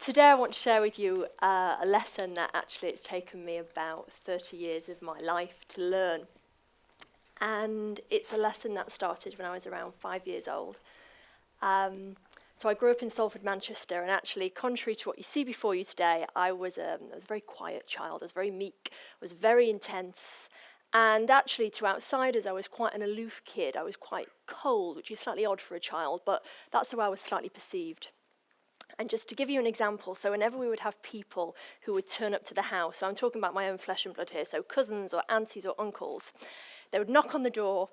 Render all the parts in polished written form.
Today I want to share with you a lesson that actually it's taken me about 30 years of my life to learn. And it's a lesson that started when I was around 5 years old. So I grew up in Salford, Manchester, and actually, contrary to what you see before you today, I was a very quiet child. I was very meek, I was very intense, and actually to outsiders I was quite an aloof kid. I was quite cold, which is slightly odd for a child, but that's how I was slightly perceived. And just to give you an example, so whenever we would have people who would turn up to the house, so I'm talking about my own flesh and blood here, so cousins or aunties or uncles, they would knock on the door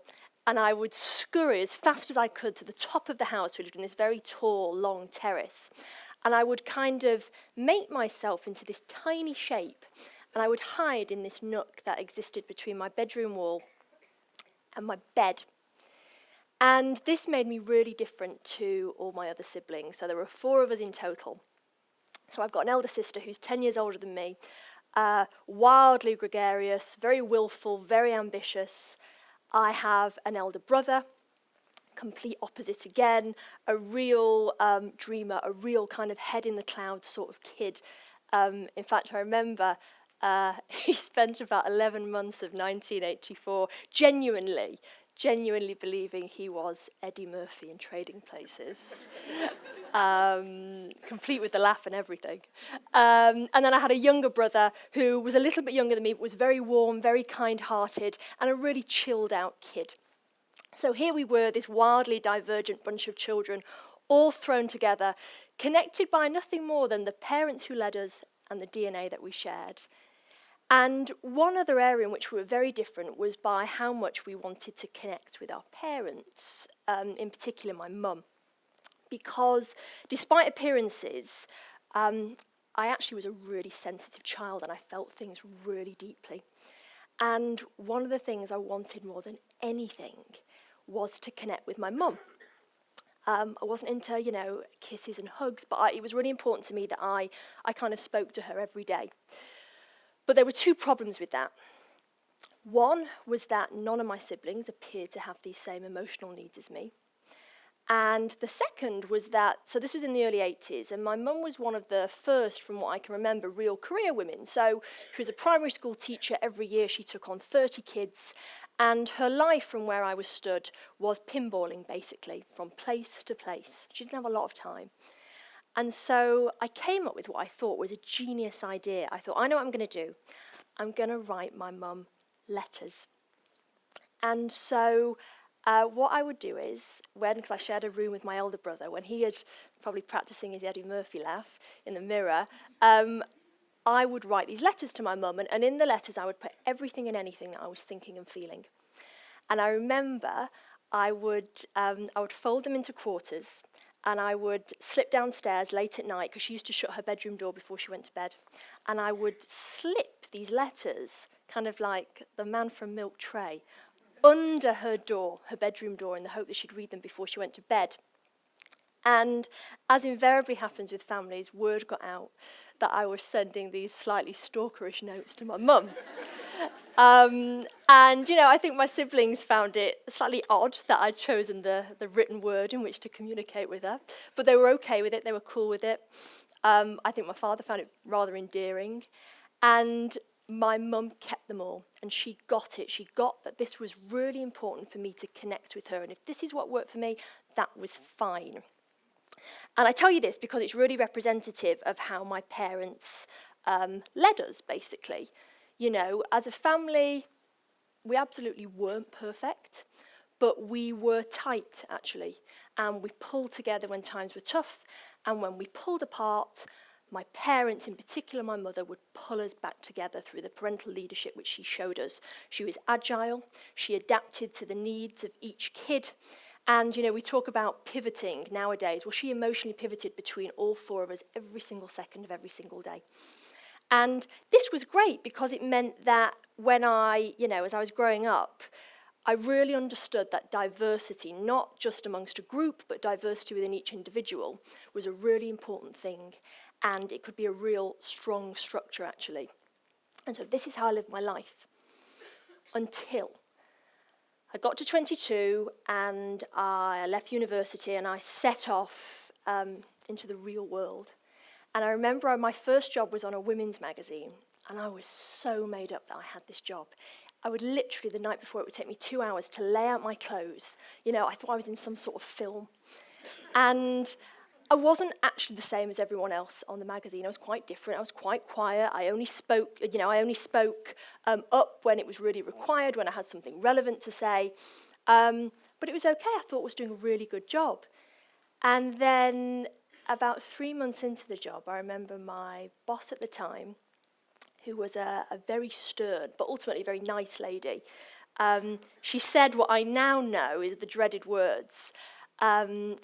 and I would scurry as fast as I could to the top of the house. We lived in this very tall, long terrace. And I would kind of make myself into this tiny shape, and I would hide in this nook that existed between my bedroom wall and my bed. And this made me really different to all my other siblings. So there were 4 of us in total. So I've got an elder sister who's 10 years older than me, wildly gregarious, very willful, very ambitious. I have an elder brother, complete opposite again, a real dreamer, a real kind of head in the clouds sort of kid. In fact, I remember he spent about 11 months of 1984 genuinely believing he was Eddie Murphy in Trading Places, complete with the laugh and everything. And then I had a younger brother who was a little bit younger than me, but was very warm, very kind-hearted, and a really chilled-out kid. So here we were, this wildly divergent bunch of children, all thrown together, connected by nothing more than the parents who led us and the DNA that we shared. And one other area in which we were very different was by how much we wanted to connect with our parents, in particular my mum. Because despite appearances, I actually was a really sensitive child and I felt things really deeply. And one of the things I wanted more than anything was to connect with my mum. I wasn't into, kisses and hugs, but it was really important to me that I kind of spoke to her every day. But there were 2 problems with that. One was that none of my siblings appeared to have these same emotional needs as me. And the second was that, so this was in the early 80s, and my mum was one of the first, from what I can remember, real career women. So she was a primary school teacher. Every year she took on 30 kids, and her life from where I was stood was pinballing, basically, from place to place. She didn't have a lot of time. And so I came up with what I thought was a genius idea. I thought, I know what I'm going to do. I'm going to write my mum letters. And so what I would do is, because I shared a room with my elder brother, when he had probably practicing his Eddie Murphy laugh in the mirror, I would write these letters to my mum, and in the letters I would put everything and anything that I was thinking and feeling. And I remember I would fold them into quarters, and I would slip downstairs late at night, because she used to shut her bedroom door before she went to bed, and I would slip these letters, kind of like the man from Milk Tray, under her door, her bedroom door, in the hope that she'd read them before she went to bed. And as invariably happens with families, word got out that I was sending these slightly stalkerish notes to my mum. And, I think my siblings found it slightly odd that I'd chosen the written word in which to communicate with her, but they were okay with it, they were cool with it. I think my father found it rather endearing, and my mum kept them all, and she got it. She got that this was really important for me to connect with her, and if this is what worked for me, that was fine. And I tell you this because it's really representative of how my parents led us, basically. As a family, we absolutely weren't perfect, but we were tight, actually. And we pulled together when times were tough, and when we pulled apart, my parents, in particular my mother, would pull us back together through the parental leadership which she showed us. She was agile, she adapted to the needs of each kid, and, we talk about pivoting nowadays. Well, she emotionally pivoted between all 4 of us every single second of every single day. And this was great because it meant that when as I was growing up, I really understood that diversity, not just amongst a group, but diversity within each individual, was a really important thing. And it could be a real strong structure, actually. And so this is how I lived my life. Until I got to 22 and I left university and I set off into the real world. And I remember my first job was on a women's magazine, and I was so made up that I had this job. I would literally, the night before, it would take me 2 hours to lay out my clothes. You know, I thought I was in some sort of film. And I wasn't actually the same as everyone else on the magazine. I was quite different. I was quite quiet. I only spoke up when it was really required, when I had something relevant to say. But it was okay. I thought I was doing a really good job. And then about 3 months into the job, I remember my boss at the time, who was a very stern, but ultimately very nice lady. She said what I now know is the dreaded words, can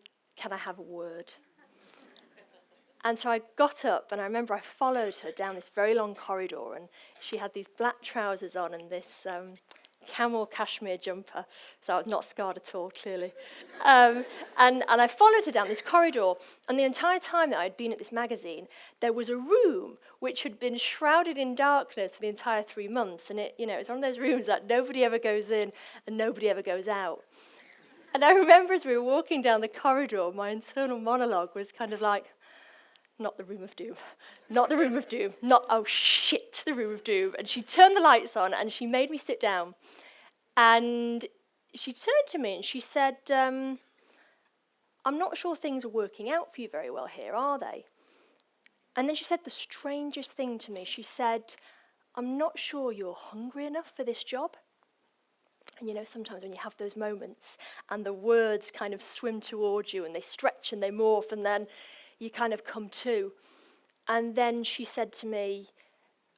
I have a word? And so I got up, and I remember I followed her down this very long corridor, and she had these black trousers on and this camel cashmere jumper, so I was not scarred at all, clearly. And I followed her down this corridor, and the entire time that I'd been at this magazine, there was a room which had been shrouded in darkness for the entire 3 months, and it's one of those rooms that nobody ever goes in and nobody ever goes out. And I remember as we were walking down the corridor, my internal monologue was kind of like, not the room of doom, not the room of doom, not, oh shit, the room of doom. And she turned the lights on and she made me sit down. And she turned to me and she said, I'm not sure things are working out for you very well here, are they? And then she said the strangest thing to me. She said, I'm not sure you're hungry enough for this job. And sometimes when you have those moments and the words kind of swim towards you and they stretch and they morph and then you kind of come to. And then she said to me,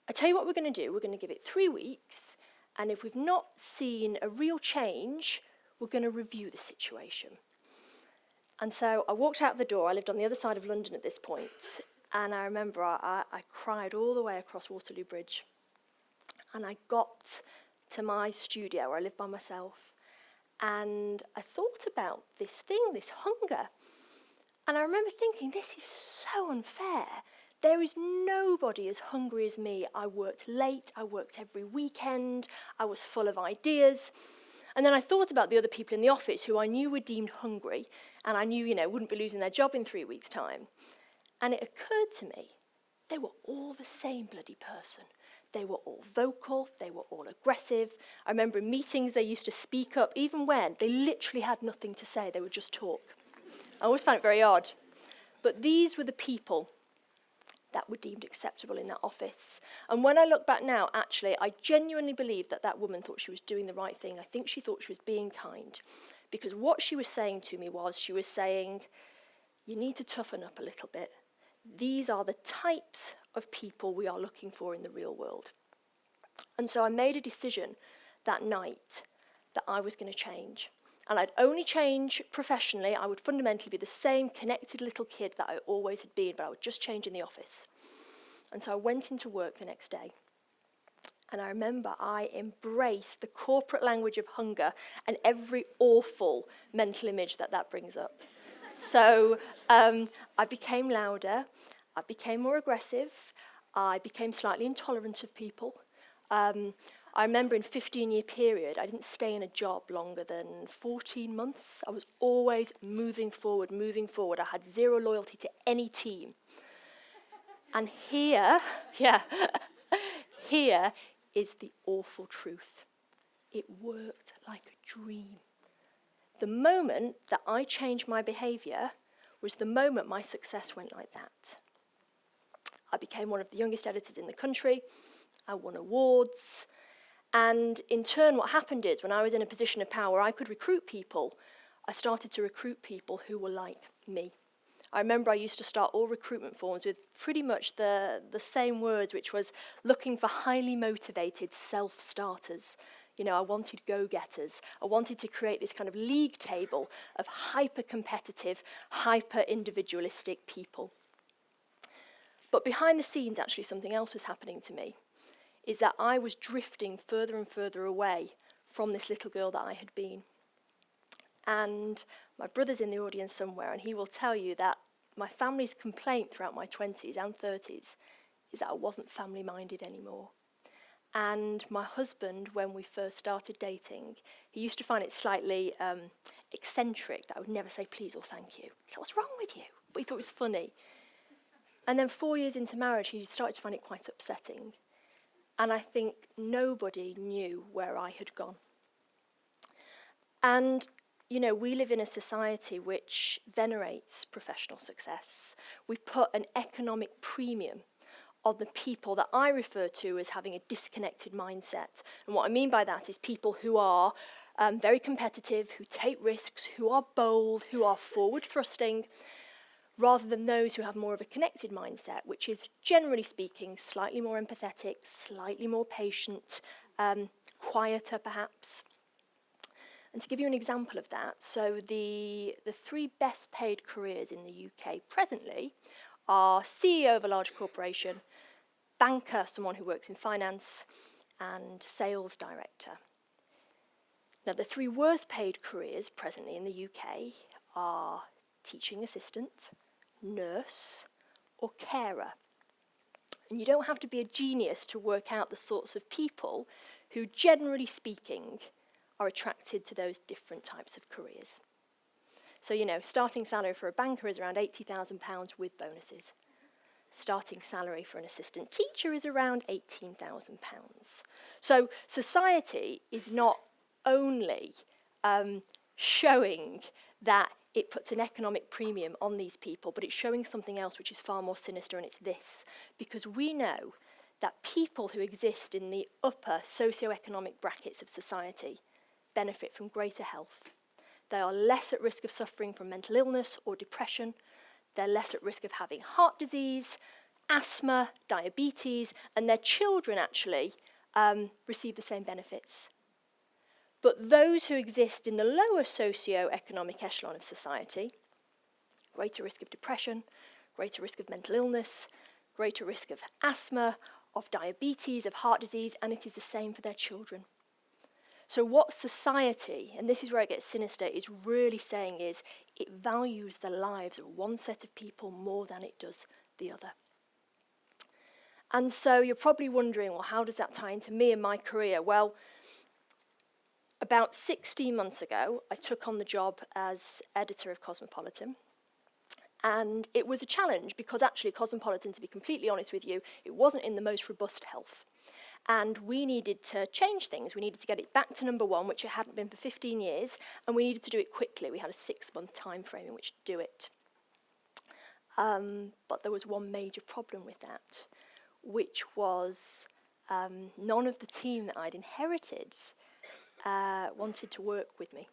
I tell you what we're going to do. We're going to give it 3 weeks. And if we've not seen a real change, we're going to review the situation. And so I walked out the door. I lived on the other side of London at this point. And I remember I cried all the way across Waterloo Bridge. And I got to my studio where I lived by myself. And I thought about this thing, this hunger. And I remember thinking, this is so unfair. There is nobody as hungry as me. I worked late, I worked every weekend, I was full of ideas. And then I thought about the other people in the office who I knew were deemed hungry, and I knew, wouldn't be losing their job in 3 weeks' time. And it occurred to me, they were all the same bloody person. They were all vocal, they were all aggressive. I remember in meetings they used to speak up, even when they literally had nothing to say, they would just talk. I always found it very odd. But these were the people that were deemed acceptable in that office. And when I look back now, actually, I genuinely believe that that woman thought she was doing the right thing. I think she thought she was being kind. Because what she was saying to me was, she was saying, you need to toughen up a little bit. These are the types of people we are looking for in the real world. And so I made a decision that night that I was going to change. And I'd only change professionally. I would fundamentally be the same connected little kid that I always had been, but I would just change in the office. And so I went into work the next day. And I remember I embraced the corporate language of hunger and every awful mental image that brings up. So I became louder, I became more aggressive, I became slightly intolerant of people. I remember in a 15-year period, I didn't stay in a job longer than 14 months. I was always moving forward. I had zero loyalty to any team. And here is the awful truth. It worked like a dream. The moment that I changed my behaviour was the moment my success went like that. I became one of the youngest editors in the country. I won awards. And in turn, what happened is, when I was in a position of power, I could recruit people. I started to recruit people who were like me. I remember I used to start all recruitment forms with pretty much the same words, which was looking for highly motivated self-starters. I wanted go-getters. I wanted to create this kind of league table of hyper-competitive, hyper-individualistic people. But behind the scenes, actually, something else was happening to me, is that I was drifting further and further away from this little girl that I had been. And my brother's in the audience somewhere, and he will tell you that my family's complaint throughout my 20s and 30s is that I wasn't family-minded anymore. And my husband, when we first started dating, he used to find it slightly eccentric that I would never say please or thank you. He said, what's wrong with you? But he thought it was funny. And then 4 years into marriage, he started to find it quite upsetting. And I think nobody knew where I had gone. And, you know, we live in a society which venerates professional success. We put an economic premium on the people that I refer to as having a disconnected mindset. And what I mean by that is people who are very competitive, who take risks, who are bold, who are forward-thrusting, rather than those who have more of a connected mindset, which is, generally speaking, slightly more empathetic, slightly more patient, quieter perhaps. And to give you an example of that, so the 3 best paid careers in the UK presently are CEO of a large corporation, banker, someone who works in finance, and sales director. Now, the 3 worst paid careers presently in the UK are teaching assistant, nurse, or carer. And you don't have to be a genius to work out the sorts of people who, generally speaking, are attracted to those different types of careers. So, you know, starting salary for a banker is around £80,000 with bonuses. Starting salary for an assistant teacher is around £18,000. So society is not only showing that it puts an economic premium on these people, but it's showing something else which is far more sinister, and it's this. Because we know that people who exist in the upper socioeconomic brackets of society benefit from greater health. They are less at risk of suffering from mental illness or depression. They're less at risk of having heart disease, asthma, diabetes, and their children actually receive the same benefits. But those who exist in the lower socio-economic echelon of society, greater risk of depression, greater risk of mental illness, greater risk of asthma, of diabetes, of heart disease, and it is the same for their children. So what society, and this is where it gets sinister, is really saying is it values the lives of one set of people more than it does the other. And so you're probably wondering, well, how does that tie into me and my career? Well, about 16 months ago, I took on the job as editor of Cosmopolitan. And it was a challenge because actually Cosmopolitan, to be completely honest with you, it wasn't in the most robust health. And we needed to change things. We needed to get it back to number 1, which it hadn't been for 15 years, and we needed to do it quickly. We had a 6-month time frame in which to do it. But there was one major problem with that, which was none of the team that I'd inherited wanted to work with me.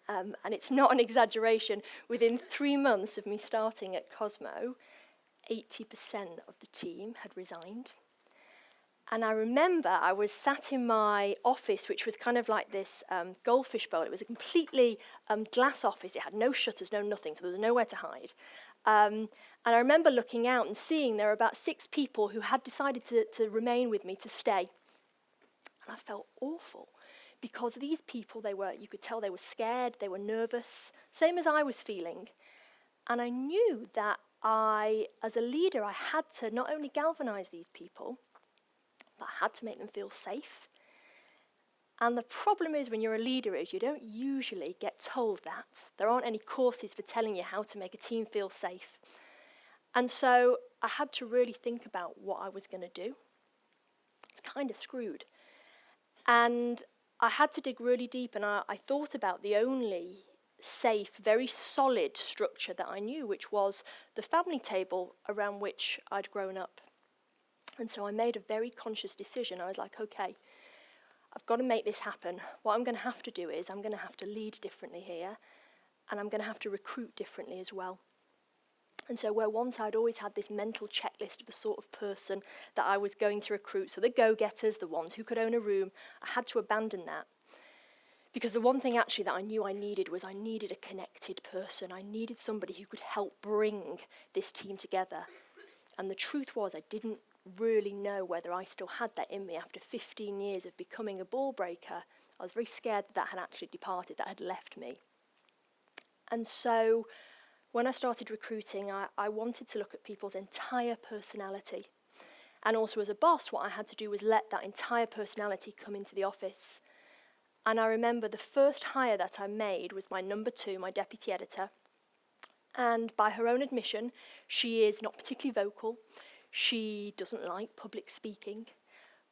And it's not an exaggeration. Within 3 months of me starting at Cosmo, 80% of the team had resigned. And I remember I was sat in my office, which was kind of like this goldfish bowl. It was a completely glass office. It had no shutters, no nothing, so there was nowhere to hide. And I remember looking out and seeing there were about 6 people who had decided to remain with me, to stay. And I felt awful, because these people, you could tell they were scared, they were nervous, same as I was feeling. And I knew that as a leader, I had to not only galvanise these people, but I had to make them feel safe. And the problem is when you're a leader is you don't usually get told that. There aren't any courses for telling you how to make a team feel safe. And so I had to really think about what I was going to do. It's kind of screwed. And I had to dig really deep, and I thought about the only safe, very solid structure that I knew, which was the family table around which I'd grown up. And so I made a very conscious decision. I was like, okay, I've got to make this happen. What I'm going to have to do is I'm going to have to lead differently here, and I'm going to have to recruit differently as well. And so where once I'd always had this mental checklist of the sort of person that I was going to recruit, so the go-getters, the ones who could own a room, I had to abandon that. Because the one thing actually that I knew I needed was I needed a connected person. I needed somebody who could help bring this team together. And the truth was I didn't really know whether I still had that in me after 15 years of becoming a ball breaker. I was very scared that had actually departed, that had left me. And so when I started recruiting, I wanted to look at people's entire personality. And also as a boss, what I had to do was let that entire personality come into the office. And I remember the first hire that I made was my number 2, my deputy editor. And by her own admission, she is not particularly vocal. She doesn't like public speaking,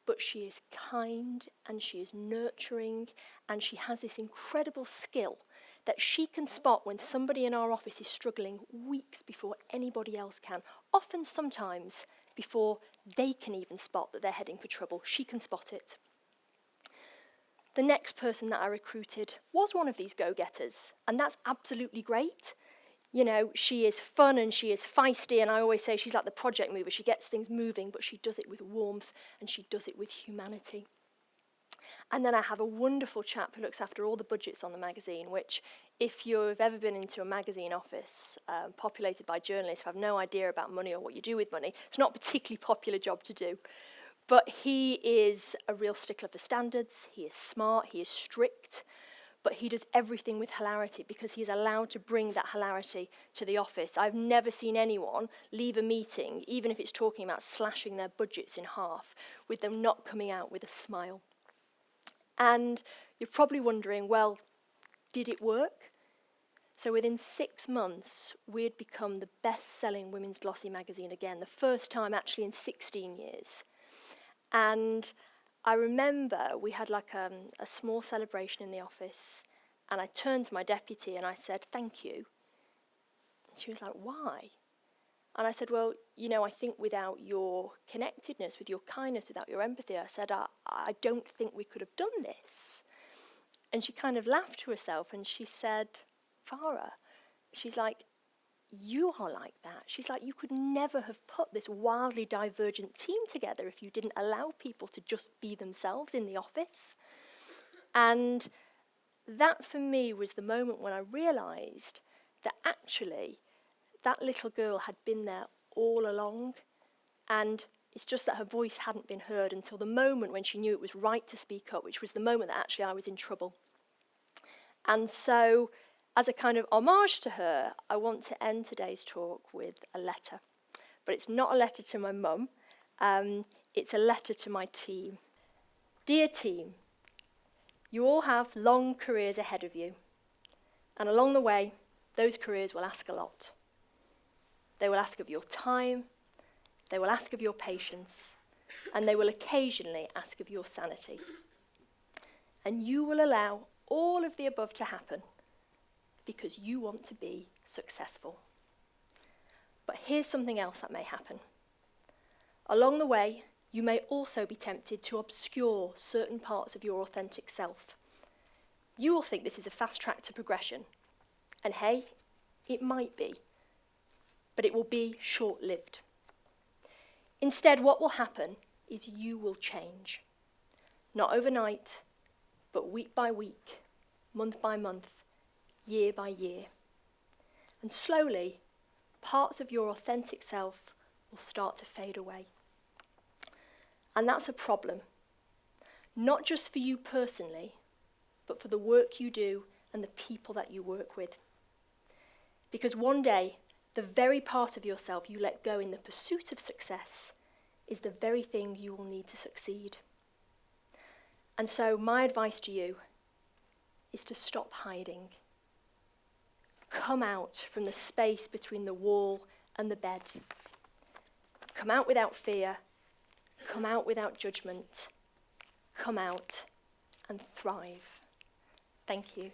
but she is kind and she is nurturing, and she has this incredible skill that she can spot when somebody in our office is struggling weeks before anybody else can, often sometimes before they can even spot that they're heading for trouble. She can spot it. The next person that I recruited was one of these go-getters, and that's absolutely great. You know, she is fun and she is feisty, and I always say she's like the project mover. She gets things moving, but she does it with warmth and she does it with humanity. And then I have a wonderful chap who looks after all the budgets on the magazine, which, if you've ever been into a magazine office populated by journalists who have no idea about money or what you do with money, it's not a particularly popular job to do. But he is a real stickler for standards. He is smart, he is strict, but he does everything with hilarity because he's allowed to bring that hilarity to the office. I've never seen anyone leave a meeting, even if it's talking about slashing their budgets in half, with them not coming out with a smile. And you're probably wondering, well, did it work? So within 6 months, we had become the best-selling women's glossy magazine again, the first time actually in 16 years. And I remember we had like a small celebration in the office, and I turned to my deputy and I said, "Thank you." And she was like, "Why?" And I said, "Well, you know, I think without your connectedness, with your kindness, without your empathy," I said, I don't think we could have done this." And she kind of laughed to herself and she said, "Farrah," she's like, "you are like that." She's like, "You could never have put this wildly divergent team together if you didn't allow people to just be themselves in the office." And that for me was the moment when I realised that actually that little girl had been there all along, and it's just that her voice hadn't been heard until the moment when she knew it was right to speak up, which was the moment that actually I was in trouble. And so, as a kind of homage to her, I want to end today's talk with a letter. But it's not a letter to my mum, it's a letter to my team. Dear team, you all have long careers ahead of you. And along the way, those careers will ask a lot. They will ask of your time, they will ask of your patience, and they will occasionally ask of your sanity. And you will allow all of the above to happen because you want to be successful. But here's something else that may happen. Along the way, you may also be tempted to obscure certain parts of your authentic self. You will think this is a fast track to progression. And hey, it might be, but it will be short-lived. Instead, what will happen is you will change. Not overnight, but week by week, month by month, year by year. And slowly, parts of your authentic self will start to fade away. And that's a problem, not just for you personally, but for the work you do and the people that you work with. Because one day, the very part of yourself you let go in the pursuit of success is the very thing you will need to succeed. And so my advice to you is to stop hiding. Come out from the space between the wall and the bed. Come out without fear. Come out without judgment. Come out and thrive. Thank you.